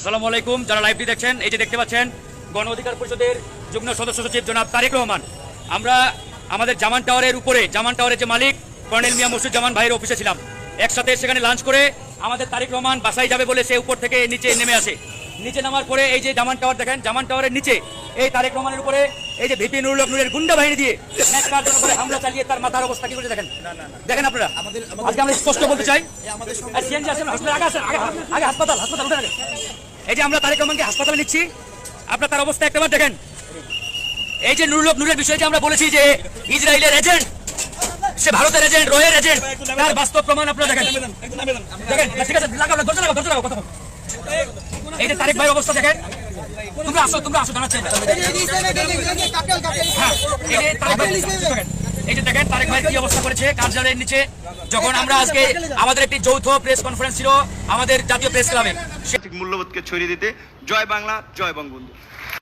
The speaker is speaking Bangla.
আসসালামু আলাইকুম, যারা লাইভটি দেখছেন, এই যে দেখতে পাচ্ছেন গণ অধিকার পরিষদের যুগ্ম সদস্য সচিব জনাব তারেক রহমান। আমরা আমাদের জামান টাওয়ারের উপরে, জামান টাওয়ারের যে মালিক কর্নেল মিয়া মুর্শিদুজ্জামান ভাইয়ের অফিসে ছিলাম। একসাথে সেখানে লাঞ্চ করে আমাদের তারেক রহমান বাসায় যাবে বলে সে উপর থেকে নিচে নেমে আসে। নিচে নামার পরে এই যে জামান টাওয়ার দেখেন, জামান টাওয়ারের নিচে এই তারেক রহমানের উপরে এই যে ভিপি নুরুল হক নূরের গুন্ডা বাহিনী দিয়ে হামলা চালিয়ে তার মাথার অবস্থা কি করে দেখেন। দেখেন আপনারা, আজকে আমরা স্পষ্ট বলতে চাই, আগে হাসপাতাল উঠে আগে। এই যে আমরা তারেক রহমানকে হাসপাতালে নিচ্ছি, আপনার তার অবস্থা একটাবার দেখেন। এই যে নুরুল হক নূরের বিষয়টি আমরা বলেছি যে ইসরায়েলের এজেন্ট, সে ভারতের এজেন্ট, রয়ের এজেন্ট, তার বাস্তব প্রমাণ আপনারা দেখেন। ঠিক আছে, ধরতে লাগাও কথা। এই যে তারেক ভাইয়ের অবস্থা দেখেন। তোমরা আসো জানাচ্ছি। এই যে দেখেন তারেক ভাই কি অবস্থা করেছে কার্যালয়ের নিচে। যখন আমরা আজকে আমাদের একটি যৌথ প্রেস কনফারেন্স ছিল আমাদের জাতীয় প্রেস ক্লাবে, মূল্যবোধকে ছড়িয়ে দিতে জয় বাংলা, জয় বঙ্গবন্ধু।